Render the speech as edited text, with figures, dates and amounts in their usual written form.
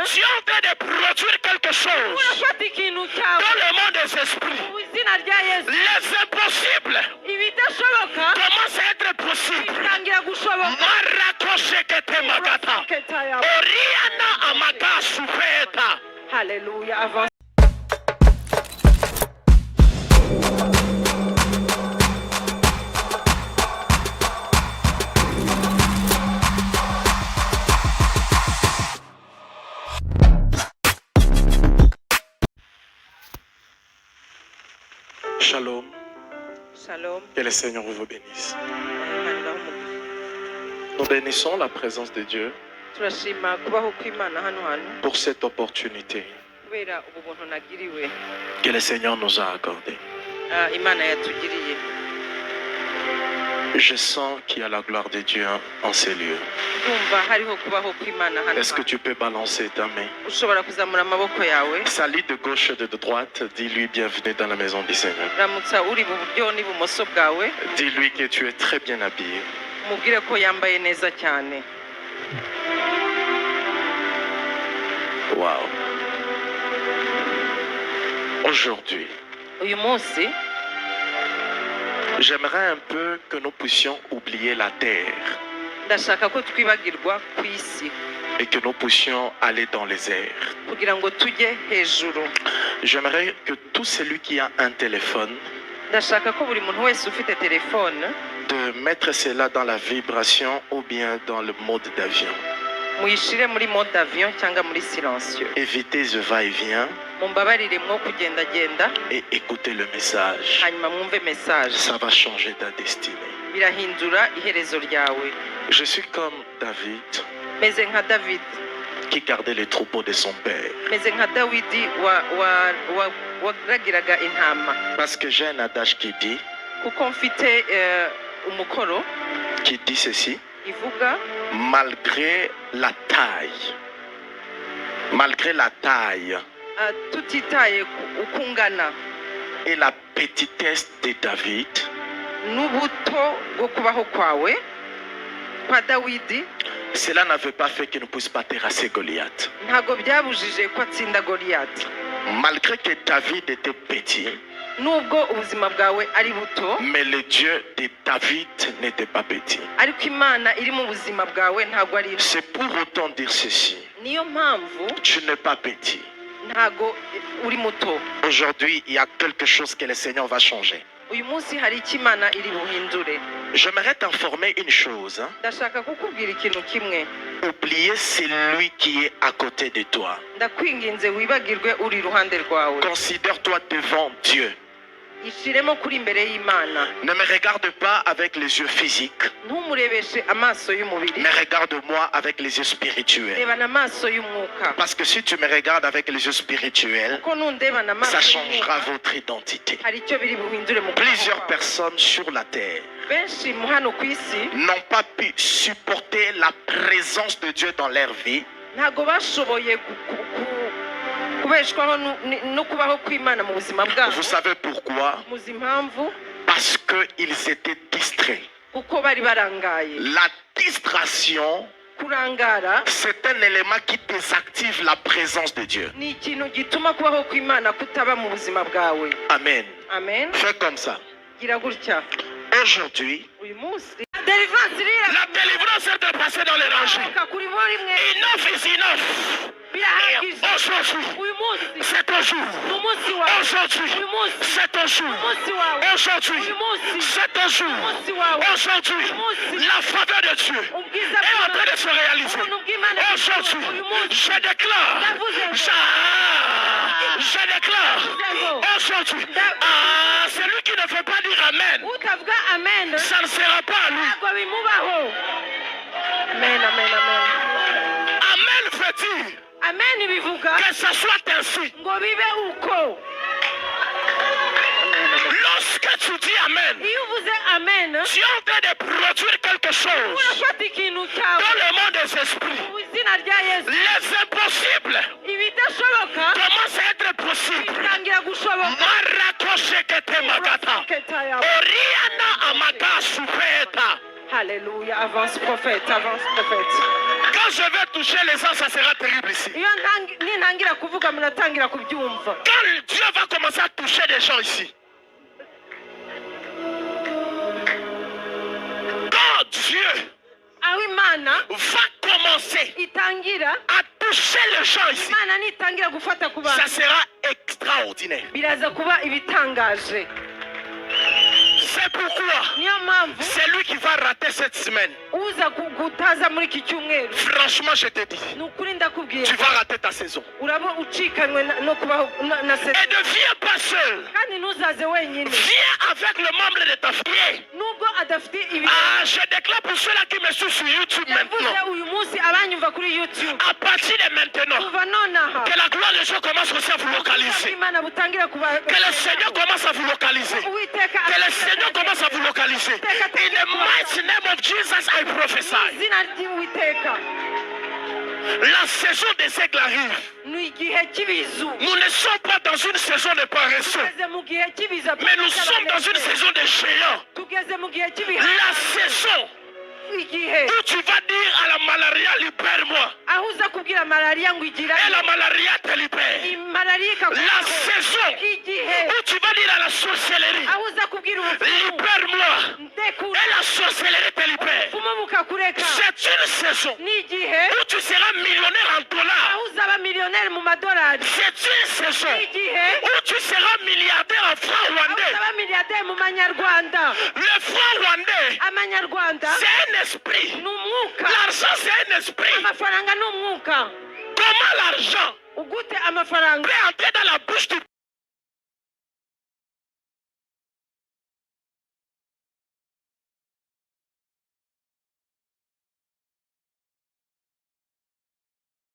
tu es en train de produire quelque chose dans le monde des esprits. Les impossibles commencent à être possibles. Oriana amaka sufeta. Alléluia. Avance. Shalom. Shalom. Que le Seigneur vous bénisse. Nous bénissons la présence de Dieu pour cette opportunité que le Seigneur nous a accordée. Je sens qu'il y a la gloire de Dieu en ces lieux. Est-ce que tu peux balancer ta main? Salut de gauche et de droite. Dis-lui bienvenue dans la maison du Seigneur. Dis-lui que tu es très bien habillé. Wow. Aujourd'hui, j'aimerais un peu que nous puissions oublier la terre et que nous puissions aller dans les airs. J'aimerais que tout celui qui a un téléphone de mettre cela dans la vibration ou bien dans le mode d'avion. Évitez ce va-et-vient et écoutez le message. Ça va changer ta destinée. Je suis comme David qui gardait les troupeaux de son père. Parce que j'ai un adage qui dit ceci: malgré la taille et la petitesse de David, cela n'avait pas fait qu'il ne puisse pas terrasser Goliath. Malgré que David était petit, mais le Dieu de David n'était pas petit. C'est pour autant dire ceci: tu n'es pas petit. Aujourd'hui, il y a quelque chose que le Seigneur va changer. J'aimerais t'informer une chose. Oubliez celui qui est à côté de toi. Considère-toi devant Dieu. Ne me regarde pas avec les yeux physiques, mais regarde-moi avec les yeux spirituels. Parce que si tu me regardes avec les yeux spirituels, ça changera votre identité. Plusieurs personnes sur la terre n'ont pas pu supporter la présence de Dieu dans leur vie Vous savez pourquoi? Parce qu'ils étaient distraits. La distraction, c'est un élément qui désactive la présence de Dieu. Amen. Fais comme ça. Aujourd'hui, la délivrance est passée dans les rangées. Enough is enough. Aujourd'hui, c'est ton jour. Aujourd'hui, c'est ton jour. Aujourd'hui, c'est ton jour. Aujourd'hui, la faveur de Dieu est en train de se réaliser. Aujourd'hui, je déclare, aujourd'hui, celui qui ne veut pas dire Amen, ça ne sera pas à lui. Amen, amen, amen. Amen veut dire que ce soit ainsi. Lorsque tu dis Amen, tu es en train de produire quelque chose dans le monde des esprits. Les impossibles commencent à être possibles. Oriana amaka sufeta. Alléluia. Alléluia. Avance prophète, avance prophète. Quand je vais toucher les gens, ça sera terrible ici. Quand Dieu va commencer à toucher des gens ici. Quand Dieu va commencer à toucher les gens ici, ça sera extraordinaire. C'est pourquoi c'est lui qui va rater cette semaine. Franchement, je te dis, tu vas rater ta saison. Et ne viens pas seul. Viens avec le membre de ta famille. Ah, je déclare pour ceux-là qui me suivent sur YouTube maintenant. À partir de maintenant, que la gloire de Dieu commence aussi à vous localiser. Que le Seigneur commence à vous localiser. Que le Seigneur commence à vous localiser. In the mighty name of Jesus, I prophesy. La saison des aigles arrive. Nous ne sommes pas dans une saison de paresseux, mais nous sommes dans une saison de géants. La saison où tu vas dire à la malaria, libère-moi. Et la malaria te libère. La saison où tu vas dire à la sorcellerie, libère-moi. Et la sorcellerie te libère. C'est une saison où tu seras millionnaire en dollars. C'est une saison où tu seras milliardaire en francs rwandais. Le franc rwandais, c'est un esprit. L'argent, c'est un esprit. Comment l'argent peut entrer dans la bouche du